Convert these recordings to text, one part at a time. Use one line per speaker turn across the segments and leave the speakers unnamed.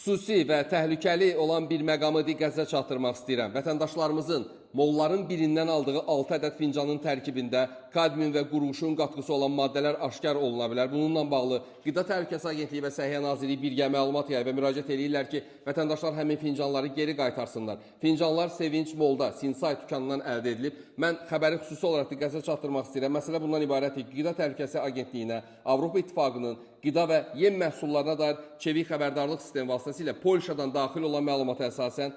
xüsusi və təhlükəli olan bir məqamı diqqətinizə çatdırmaq istəyirəm. Vətəndaşlarımızın molların birindən aldığı 6 ədəd fincanın tərkibində kadmium və qurğuşun qatqısı olan maddələr aşkar oluna bilər. Bununla bağlı Qida Təhlükəsizliyi Agentliyi və Səhiyyə Nazirliyi birgə məlumat yayıb və müraciət edirlər ki, vətəndaşlar həmin fincanları geri qaytarsınlar. Fincanlar Sevinç Molda, Sinsay dükanından əldə edilib. Mən xəbəri xüsusi olaraq diqqətinizə çatdırmaq istəyirəm. Məsələ bundan ibarətdir. Qida Təhlükəsizliyi Agentliyinə, Avropa İttifaqının qida və yem məhsullarına dair çevik xəbərdarlıq sistemi vasitəsilə Polşadan daxil olan məlumata əsasən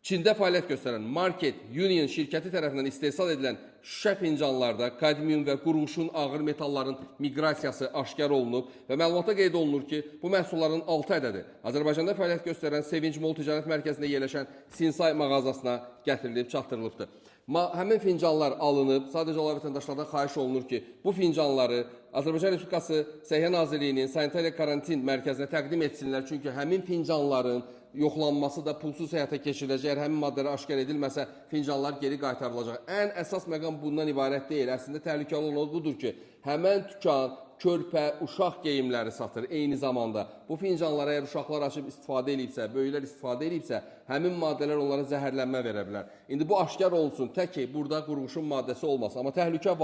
Çində fəaliyyət göstərən Market Union şirkəti tərəfindən istehsal edilən şüşə fincanlarda kadmium və qurğuşun ağır metalların miqrasiyası aşkar olunub və məlumata qeyd olunur ki, bu məhsulların 6 ədədi Azərbaycanda fəaliyyət göstərən Sevinç Mol Ticarət Mərkəzində yerləşən Sinsay mağazasına gətirilib, çatdırılıbdır. Həmin fincanlar alınıb, sadəcə olaraq vətəndaşlardan xahiş olunur ki, bu fincanları Azərbaycan Respublikası Səhiyyə Nazirliyinin sanitariya karantin mərkəzinə təqdim etsinlər. Çünki həmin fincanların yoxlanması da pulsuz həyata keçiriləcək. Əgər həmin maddələr aşkar edilməsə, fincanlar geri qaytarılacaq. Ən əsas məqam bundan ibarət deyil. Əslində təhlükəli olan budur ki, həmən dükan körpə, uşaq geyimləri satır eyni zamanda. Bu fincanlara əgər uşaqlar açıb istifadə edibsə, böyüklər istifadə edibsə, həmin maddələr onlara zəhərlənmə verə bilər. İndi bu aşkar olunsun, tək ki, burada qurğuşun maddəsi olmasın. Amma təhlükə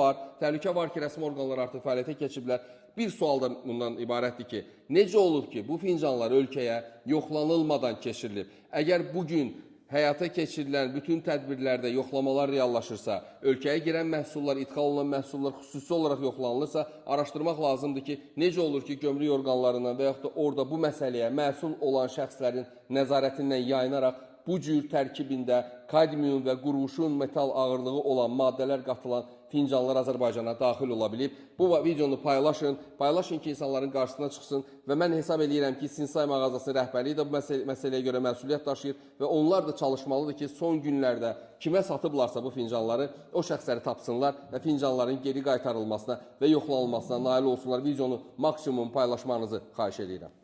var ki, rəsmi orqanlar artıq fəaliyyətə keçiblər. Bir sual da bundan ibarətdir ki, necə olub ki, bu fincanlar ölkəyə yoxlanılmadan keçirilib? Əgər bugün həyata keçirilən bütün tədbirlərdə yoxlamalar reallaşırsa, ölkəyə girən məhsullar, idxal olunan məhsullar xüsusi olaraq yoxlanılırsa, araşdırmaq lazımdır ki, necə olur ki, gömrük orqanlarından və yaxud da orada bu məsələyə məsul olan şəxslərin nəzarətindən yayınaraq bu cür tərkibində kadmium və qurğuşun metal ağırlığı olan maddələr qatılan fincanlar Azərbaycana daxil ola bilib. Bu videonu paylaşın ki, insanların qarşısına çıxsın və mən hesab edirəm ki, Sinsay mağazasının rəhbərliyi də bu məsələyə görə məsuliyyət daşıyır və onlar da çalışmalıdır ki, son günlərdə kimə satıblarsa bu fincanları, o şəxsləri tapsınlar və fincanların geri qaytarılmasına və yoxlanılmasına nail olsunlar. Videonu maksimum paylaşmanızı xahiş edirəm.